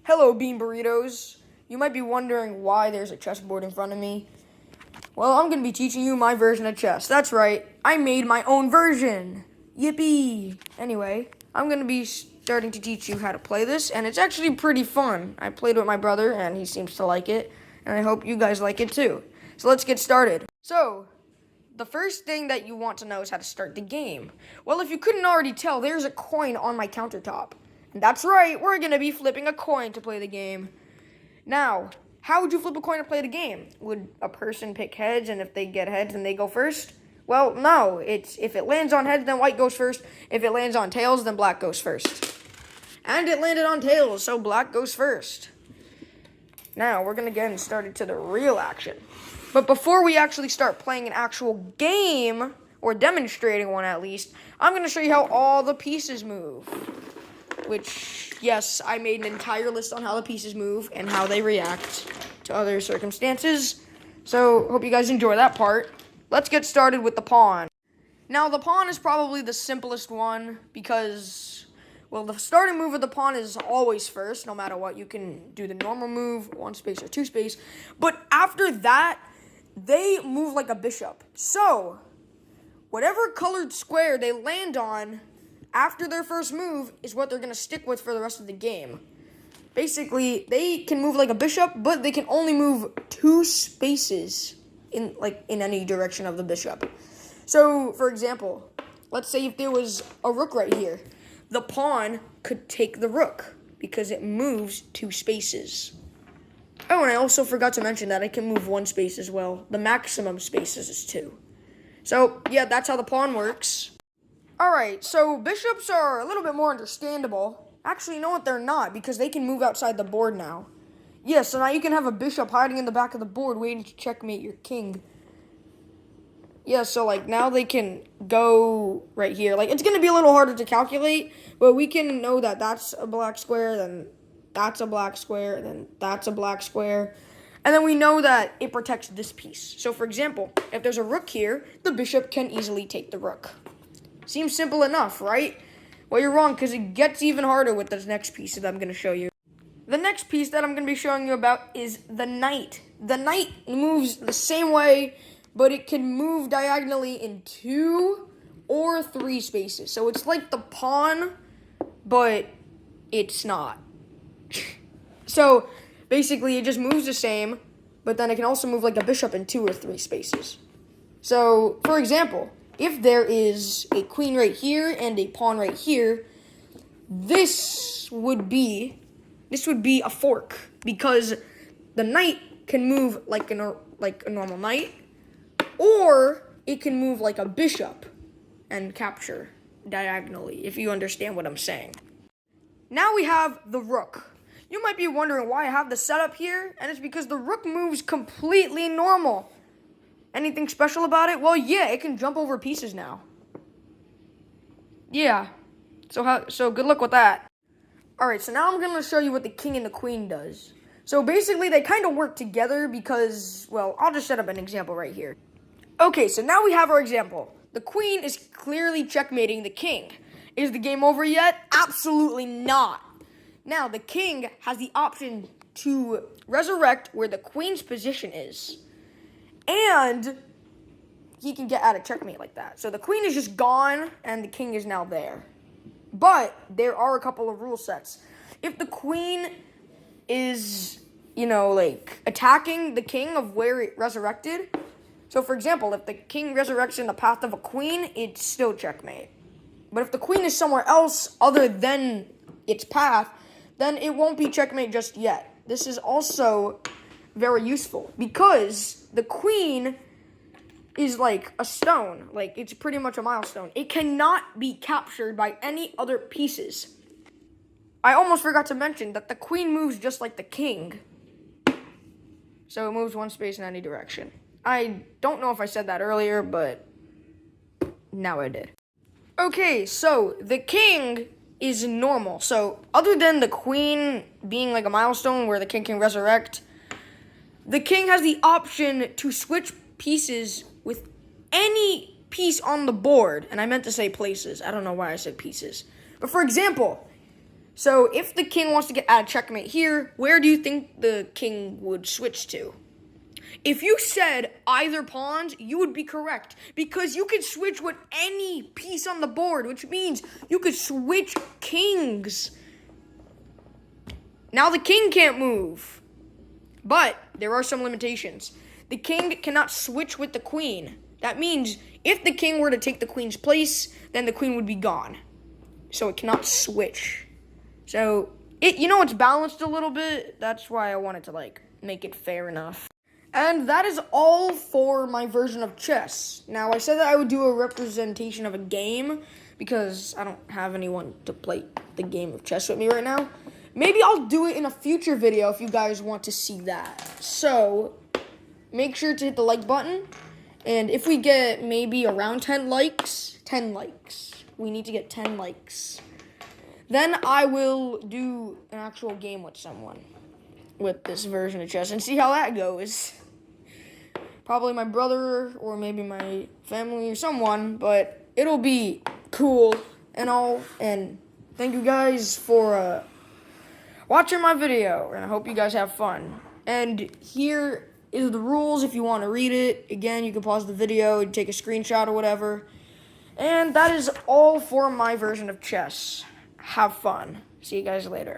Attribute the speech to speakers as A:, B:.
A: Hello, Bean Burritos. You might be wondering why there's a chessboard in front of me. Well, I'm going to be teaching you my version of chess. That's right, I made my own version. Yippee! Anyway, I'm going to be starting to teach you how to play this, and it's actually pretty fun. I played with my brother, and he seems to like it, and I hope you guys like it too. So let's get started. So, the first thing that you want to know is how to start the game. Well, if you couldn't already tell, there's a coin on my countertop. And that's right, we're going to be flipping a coin to play the game. Now, how would you flip a coin to play the game? Would a person pick heads, and if they get heads, then they go first? Well, no. If it lands on heads, then white goes first. If it lands on tails, then black goes first. And it landed on tails, so black goes first. Now, we're going to get started to the real action. But before we actually start playing an actual game, or demonstrating one at least, I'm going to show you how all the pieces move. Which, yes, I made an entire list on how the pieces move and how they react to other circumstances. So, hope you guys enjoy that part. Let's get started with the pawn. Now, the pawn is probably the simplest one because, well, the starting move of the pawn is always first, no matter what. You can do the normal move, 1 space or 2 space. But after that, they move like a bishop. So, whatever colored square they land on after their first move is what they're going to stick with for the rest of the game. Basically, they can move like a bishop, but they can only move 2 spaces in any direction of the bishop. So, for example, let's say if there was a rook right here, the pawn could take the rook because it moves 2 spaces. Oh, and I also forgot to mention that I can move 1 space as well. The maximum spaces is 2. So, yeah, that's how the pawn works. Alright, so bishops are a little bit more understandable. Actually, you know what? They're not, because they can move outside the board now. Yeah, so now you can have a bishop hiding in the back of the board waiting to checkmate your king. Yeah, so, now they can go right here. It's going to be a little harder to calculate, but we can know that that's a black square, then that's a black square, then that's a black square. And then we know that it protects this piece. So, for example, if there's a rook here, the bishop can easily take the rook. Seems simple enough, right? Well, you're wrong, because it gets even harder with this next piece that I'm going to show you. The next piece that I'm going to be showing you about is the knight. The knight moves the same way, but it can move diagonally in 2 or 3 spaces. So it's like the pawn, but it's not. So basically, it just moves the same, but then it can also move like a bishop in 2 or 3 spaces. So, for example, if there is a queen right here and a pawn right here, this would be a fork, because the knight can move like a normal knight, or it can move like a bishop and capture diagonally, if you understand what I'm saying. Now we have the rook. You might be wondering why I have the setup here, and it's because the rook moves completely normal. Anything special about it? Well, yeah, it can jump over pieces now. Yeah, so good luck with that. Alright, so now I'm going to show you what the king and the queen does. So basically, they kind of work together because, well, I'll just set up an example right here. Okay, so now we have our example. The queen is clearly checkmating the king. Is the game over yet? Absolutely not. Now, the king has the option to resurrect where the queen's position is. And he can get out of checkmate like that. So the queen is just gone, and the king is now there. But there are a couple of rule sets. If the queen is, attacking the king of where it resurrected. So, for example, if the king resurrects in the path of a queen, it's still checkmate. But if the queen is somewhere else other than its path, then it won't be checkmate just yet. This is also very useful because the queen is like a stone. It's pretty much a milestone. It cannot be captured by any other pieces. I almost forgot to mention that the queen moves just like the king. So it moves 1 space in any direction. I don't know if I said that earlier, but now I did. Okay, so the king is normal. So other than the queen being like a milestone where the king can resurrect, the king has the option to switch pieces with any piece on the board. And I meant to say places. I don't know why I said pieces. But for example, So if the king wants to get out of checkmate here, where do you think the king would switch to? If you said either pawns, you would be correct because you could switch with any piece on the board, which means you could switch kings. Now the king can't move, but there are some limitations. The king cannot switch with the queen. That means if the king were to take the queen's place, then the queen would be gone. So it cannot switch. So it's balanced a little bit. That's why I wanted to make it fair enough. And that is all for my version of chess. Now, I said that I would do a representation of a game because I don't have anyone to play the game of chess with me right now. Maybe I'll do it in a future video if you guys want to see that. So, make sure to hit the like button. And if we get maybe around 10 likes, we need to get 10 likes. Then I will do an actual game with someone with this version of chess and see how that goes. Probably my brother or maybe my family or someone, but it'll be cool and all. And thank you guys for watching my video, and I hope you guys have fun. And here is the rules if you want to read it. Again, you can pause the video and take a screenshot or whatever. And that is all for my version of chess. Have fun. See you guys later.